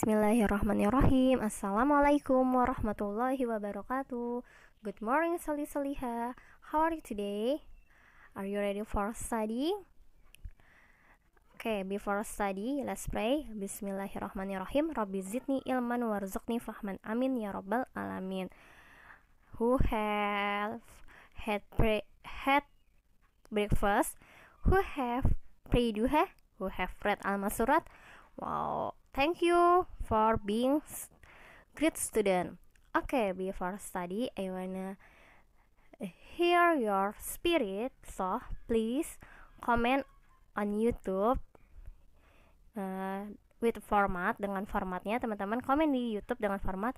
Bismillahirrahmanirrahim. Assalamualaikum warahmatullahi wabarakatuh. Good morning, Salih Saliha. How are you today? Are you ready for study? Okay, before study, let's pray. Bismillahirrahmanirrahim. Rabbi zidni ilman warzuqni fahman. Amin ya rabbal alamin. Who have had breakfast? Who have prayed duha? Who have read al-masurat? Wow, thank you for being great student. Okay, before study, I wanna hear your spirit. So please comment on YouTube with format, dengan formatnya teman-teman komen di YouTube dengan format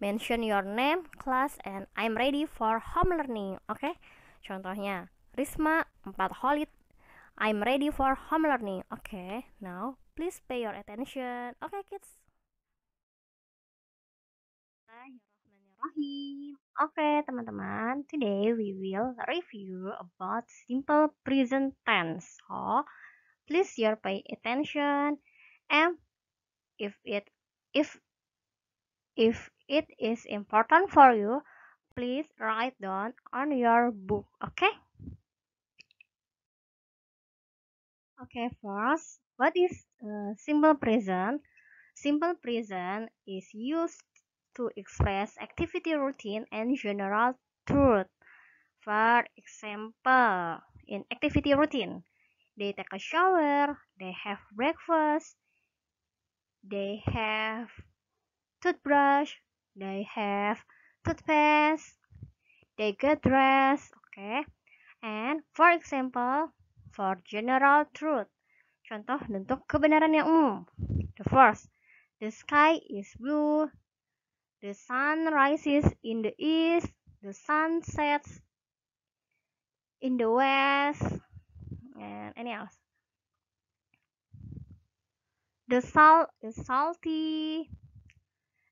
mention your name, class, and I'm ready for home learning. Okay, contohnya Risma 4 Khalid, I'm ready for home learning. Okay, now please pay your attention. Okay, kids. Bismillahirrahmanirrahim. Okay, teman-teman. Today we will review about simple present tense. So, please your pay attention. And if it is important for you, please write down on your book. Okay? Okay, first, what is simple present? Simple present is used to express activity routine and general truth. For example, in activity routine, they take a shower, they have breakfast, they have toothbrush, they have toothpaste, they get dressed, okay? And for example, for general truth, contoh bentuk kebenaran yang umum. The first, the sky is blue, the sun rises in the east, the sun sets in the west, and any else. The salt is salty,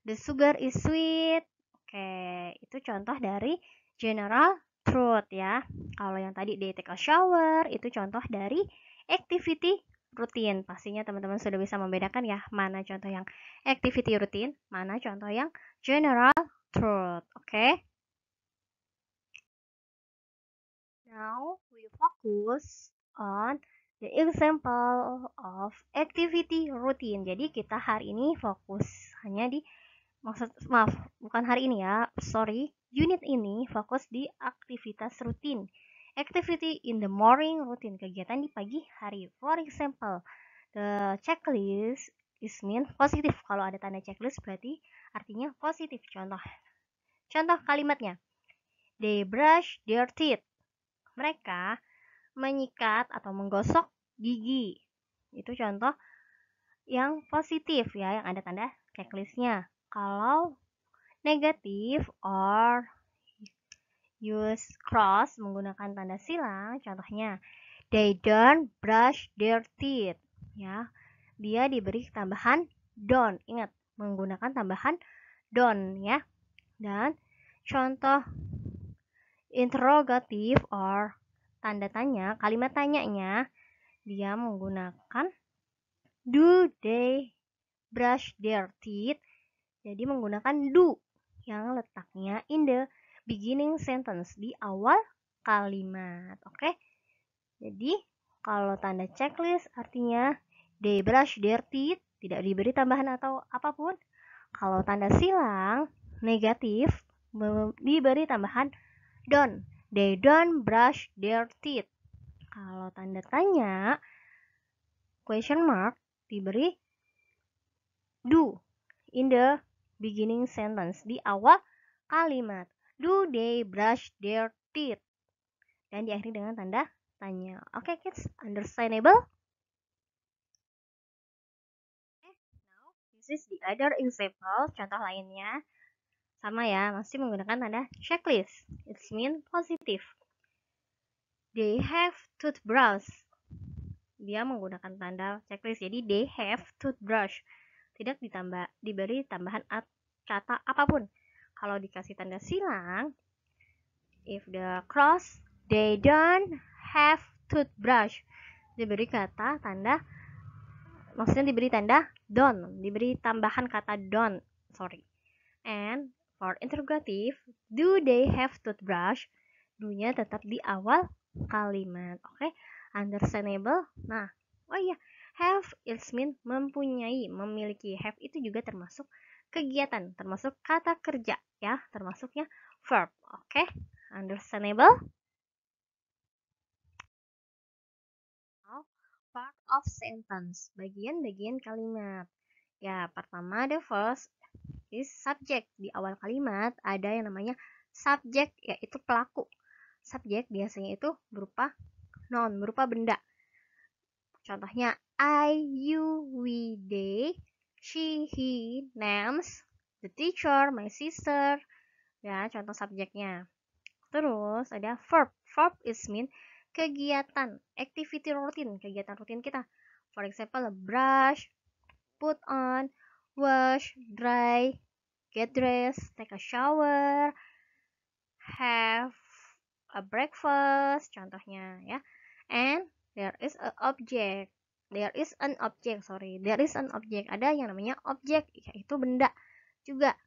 the sugar is sweet. Oke, itu contoh dari general truth ya. Kalau yang tadi they take a shower, itu contoh dari activity rutin. Pastinya teman-teman sudah bisa membedakan ya, mana contoh yang activity rutin, mana contoh yang general truth. Oke. Now we focus on the example of activity routine. Jadi kita hari ini fokus hanya di bukan hari ini ya, sorry. Unit ini fokus di aktivitas rutin. Activity in the morning routine, kegiatan di pagi hari. For example, the checklist is mean positif. Kalau ada tanda checklist berarti artinya positif. Contoh kalimatnya. They brush their teeth. Mereka menyikat atau menggosok gigi. Itu contoh yang positif ya, yang ada tanda checklistnya. Kalau negatif or use cross menggunakan tanda silang, contohnya they don't brush their teeth ya. Dia diberi tambahan don't. Ingat, menggunakan tambahan don't ya. Dan contoh interrogatif or tanda tanya, kalimat tanyanya dia menggunakan do they brush their teeth. Jadi menggunakan do yang letaknya in the beginning sentence, di awal kalimat. Oke. Jadi kalau tanda checklist artinya they brush their teeth, tidak diberi tambahan atau apapun. Kalau tanda silang negatif diberi tambahan don't. They don't brush their teeth. Kalau tanda tanya question mark diberi do in the beginning sentence, di awal kalimat. Do they brush their teeth? Dan diakhiri dengan tanda tanya. Oke, kids, understandable? Now this is the other example, contoh lainnya. Sama ya, masih menggunakan tanda checklist. It's mean positive. They have toothbrush. Dia menggunakan tanda checklist, jadi they have toothbrush. Tidak diberi tambahan kata apapun. Kalau dikasih tanda silang, if the cross, they don't have toothbrush, diberi kata tanda maksudnya diberi tanda don't, diberi tambahan kata don't, sorry. And for interrogative, do they have toothbrush? Do-nya tetap di awal kalimat. Oke, understandable. Nah, oh iya, have it mean mempunyai, memiliki. Have itu juga termasuk kegiatan, termasuk kata kerja ya, termasuknya verb. Oke, understandable. Now, part of sentence, bagian-bagian kalimat. Ya, pertama the first is subject. Di awal kalimat ada yang namanya subject, yaitu pelaku. Subjek biasanya itu berupa noun, berupa benda. Contohnya I, you, we, they, she, he, names, the teacher, my sister. Ya, contoh subjeknya. Terus ada verb. Verb is mean kegiatan, activity rutin, kegiatan rutin kita. For example, brush, put on, wash, dry, get dressed, take a shower, have a breakfast, contohnya ya. And there is an object. There is an object. Ada yang namanya objek, yaitu benda juga.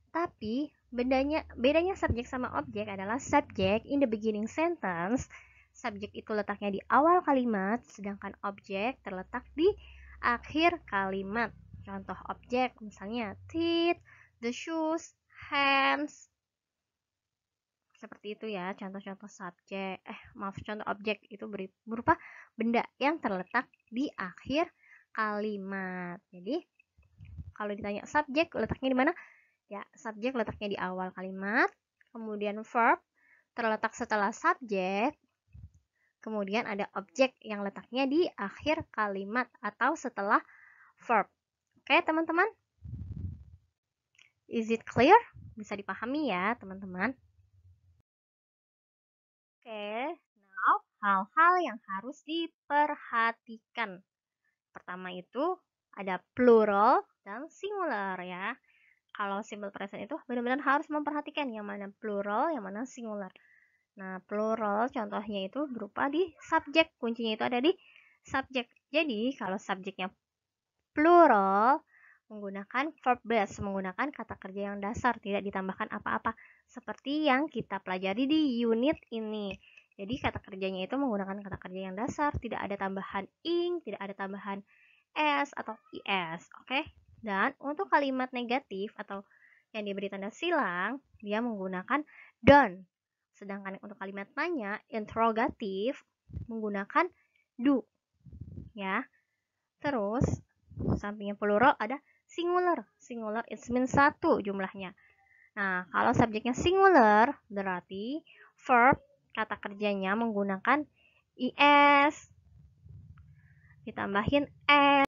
Tapi bedanya subjek sama objek adalah subjek in the beginning sentence. Subjek itu letaknya di awal kalimat, sedangkan objek terletak di akhir kalimat. Contoh objek misalnya teeth, the shoes, hands. Seperti itu ya, contoh-contoh contoh objek itu berupa benda yang terletak di akhir kalimat. Jadi, kalau ditanya subjek letaknya di mana? Ya, subjek letaknya di awal kalimat, kemudian verb terletak setelah subjek, kemudian ada objek yang letaknya di akhir kalimat atau setelah verb. Oke, teman-teman? Is it clear? Bisa dipahami ya, teman-teman? Oke, now hal-hal yang harus diperhatikan. Pertama itu ada plural dan singular ya. Kalau simple present itu benar-benar harus memperhatikan yang mana plural, yang mana singular. Nah, plural contohnya itu berupa di subjek. Kuncinya itu ada di subjek. Jadi, kalau subjeknya plural, menggunakan verb base, menggunakan kata kerja yang dasar, tidak ditambahkan apa-apa. Seperti yang kita pelajari di unit ini. Jadi kata kerjanya itu menggunakan kata kerja yang dasar, tidak ada tambahan ing, tidak ada tambahan s atau is. Oke? Dan untuk kalimat negatif atau yang diberi tanda silang, dia menggunakan don't. Sedangkan untuk kalimat tanya, interrogatif, menggunakan do. Ya. Terus, sampingnya plural ada singular. Singular it means satu jumlahnya. Nah, kalau subjeknya singular, berarti verb kata kerjanya menggunakan is, ditambahin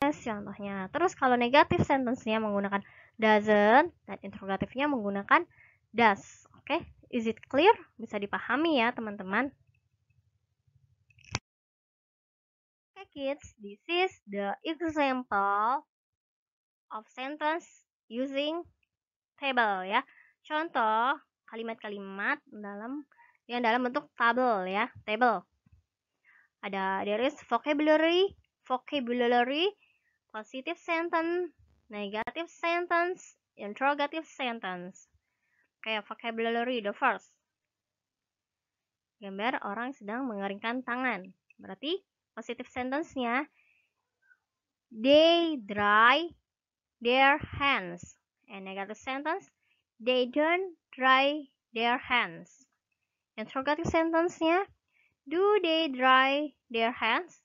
s contohnya. Terus kalau negatif sentence-nya menggunakan doesn't, dan interrogatifnya menggunakan does. Oke, is it clear? Bisa dipahami ya, teman-teman. Oke, kids, this is the example of sentence using table ya. Contoh kalimat-kalimat yang dalam bentuk tabel ya, table. Ada there is vocabulary, positive sentence, negative sentence, interrogative sentence. Kayak vocabulary the first. Gambar orang sedang mengeringkan tangan. Berarti positive sentence-nya they dry their hands. And negative sentence, they don't dry their hands. Interrogative sentence-nya, do they dry their hands?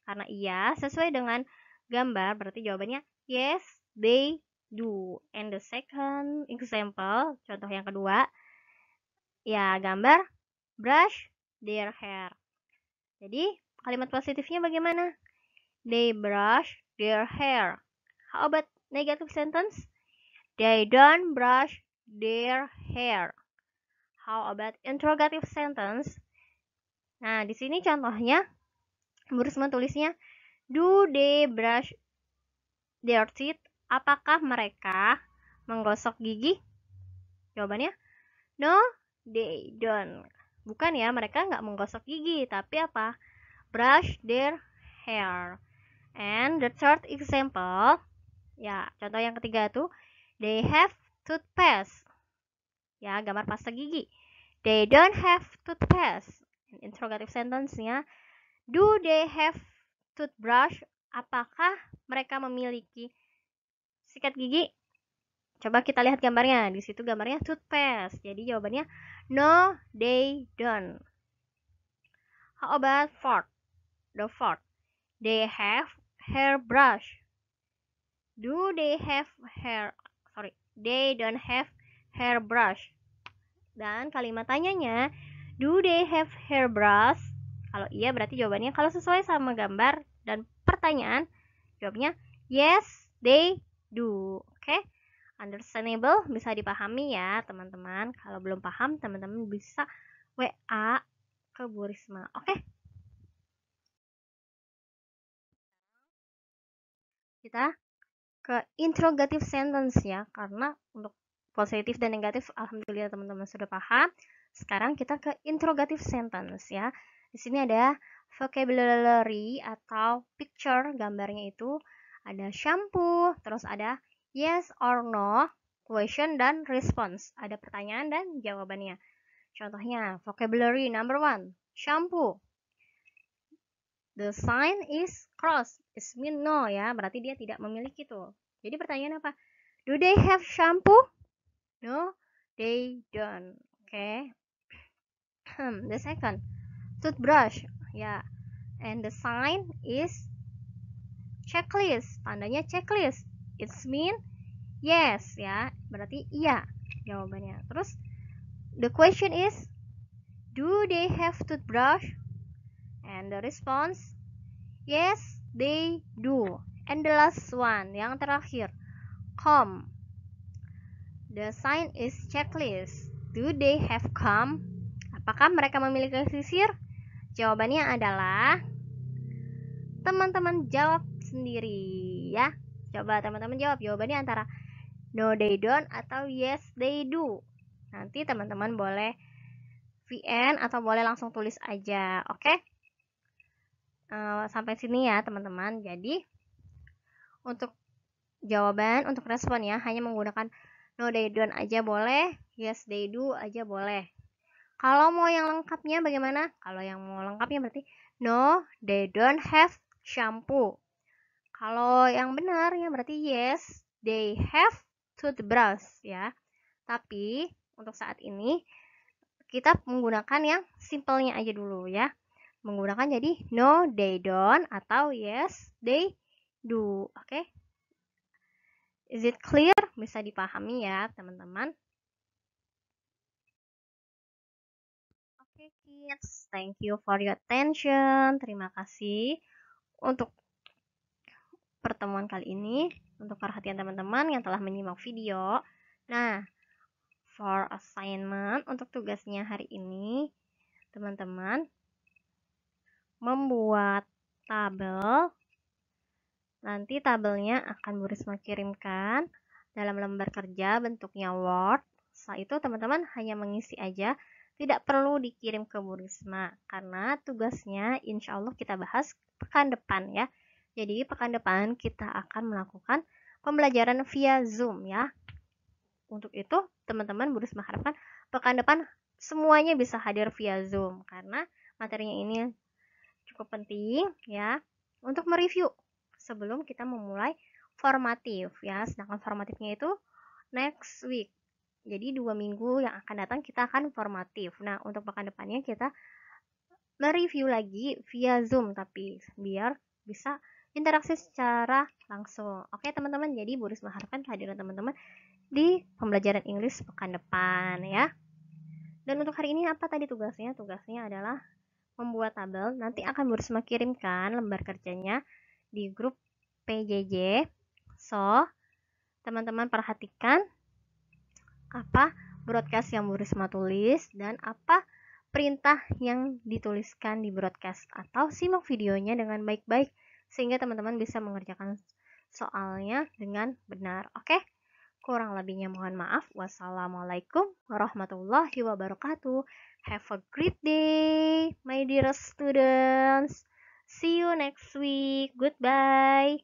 Karena iya, sesuai dengan gambar, berarti jawabannya yes, they do. And the second example, contoh yang kedua, ya gambar brush their hair. Jadi, kalimat positifnya bagaimana? They brush their hair. How about negative sentence? They don't brush their hair. How about interrogative sentence? Nah, di sini contohnya, Burisma tulisnya, do they brush their teeth? Apakah mereka menggosok gigi? Jawabannya, no, they don't. Bukan ya, mereka nggak menggosok gigi, tapi apa? Brush their hair. And the third example, ya, contoh yang ketiga tuh, they have toothpaste. Ya, gambar pasta gigi. They don't have toothpaste. Interrogative sentence-nya, do they have toothbrush? Apakah mereka memiliki sikat gigi? Coba kita lihat gambarnya. Di situ gambarnya toothpaste. Jadi jawabannya no, they don't. How about fourth? The fourth. They have hairbrush. Do they have hair? Sorry, they don't have hairbrush. Dan kalimat tanyanya, do they have hairbrush? Kalau iya berarti jawabannya kalau sesuai sama gambar dan pertanyaan, jawabnya yes, they do. Oke? Understandable, bisa dipahami ya, teman-teman. Kalau belum paham, teman-teman bisa WA ke Bu Risma. Oke? Kita ke interrogative sentence ya, karena untuk positif dan negatif alhamdulillah teman-teman sudah paham. Sekarang kita ke interrogative sentence ya. Di sini ada vocabulary atau picture, gambarnya itu ada shampoo, terus ada yes or no, question dan response. Ada pertanyaan dan jawabannya. Contohnya vocabulary number 1, shampoo. The sign is cross. It mean no ya, berarti dia tidak memiliki tuh. Jadi pertanyaan apa? Do they have shampoo? No, they don't. Okay. The second, toothbrush. Ya. And the sign is checklist. Tandanya checklist. It's mean yes ya. Berarti iya jawabannya. Terus the question is, do they have toothbrush? And the response, yes, they do. And the last one, yang terakhir, comb. The sign is checklist. Do they have comb? Apakah mereka memiliki sisir? Jawabannya adalah teman-teman jawab sendiri ya. Coba teman-teman jawab. Jawabannya antara no they don't atau yes they do. Nanti teman-teman boleh VN atau boleh langsung tulis aja. Oke? Sampai sini ya teman-teman. Jadi untuk jawaban, untuk respon ya, hanya menggunakan no they don't aja boleh, yes they do aja boleh. Kalau mau yang lengkapnya bagaimana? Kalau yang mau lengkapnya berarti no they don't have shampoo. Kalau yang benar ya berarti yes they have toothbrush ya. Tapi untuk saat ini kita menggunakan yang simpelnya aja dulu ya. Menggunakan jadi no they don't atau yes they do. Oke? Is it clear? Bisa dipahami ya, teman-teman. Oke, kids. Thank you for your attention. Terima kasih untuk pertemuan kali ini. Untuk perhatian teman-teman yang telah menyimak video. Nah, for assignment, untuk tugasnya hari ini, teman-teman membuat tabel. Nanti tabelnya akan Bu Risma kirimkan dalam lembar kerja bentuknya Word. Setelah itu teman-teman hanya mengisi aja, tidak perlu dikirim ke Bu Risma karena tugasnya insya Allah kita bahas pekan depan ya. Jadi pekan depan kita akan melakukan pembelajaran via Zoom ya. Untuk itu teman-teman Bu Risma harapkan pekan depan semuanya bisa hadir via Zoom karena materinya ini cukup penting ya untuk mereview sebelum kita memulai formatif ya. Sedangkan formatifnya itu next week. Jadi 2 minggu yang akan datang kita akan formatif. Nah, untuk pekan depannya kita mereview lagi via Zoom tapi biar bisa interaksi secara langsung. Oke, teman-teman. Jadi Bu Risma harapkan kehadiran teman-teman di pembelajaran Inggris pekan depan ya. Dan untuk hari ini apa tadi tugasnya? Tugasnya adalah membuat tabel. Nanti akan Bu Risma kirimkan lembar kerjanya di grup PJJ. So, teman-teman perhatikan apa broadcast yang Bu Risma tulis dan apa perintah yang dituliskan di broadcast atau simak videonya dengan baik-baik sehingga teman-teman bisa mengerjakan soalnya dengan benar. Oke? Kurang lebihnya mohon maaf. Wassalamualaikum warahmatullahi wabarakatuh. Have a great day, my dear students. See you next week. Goodbye.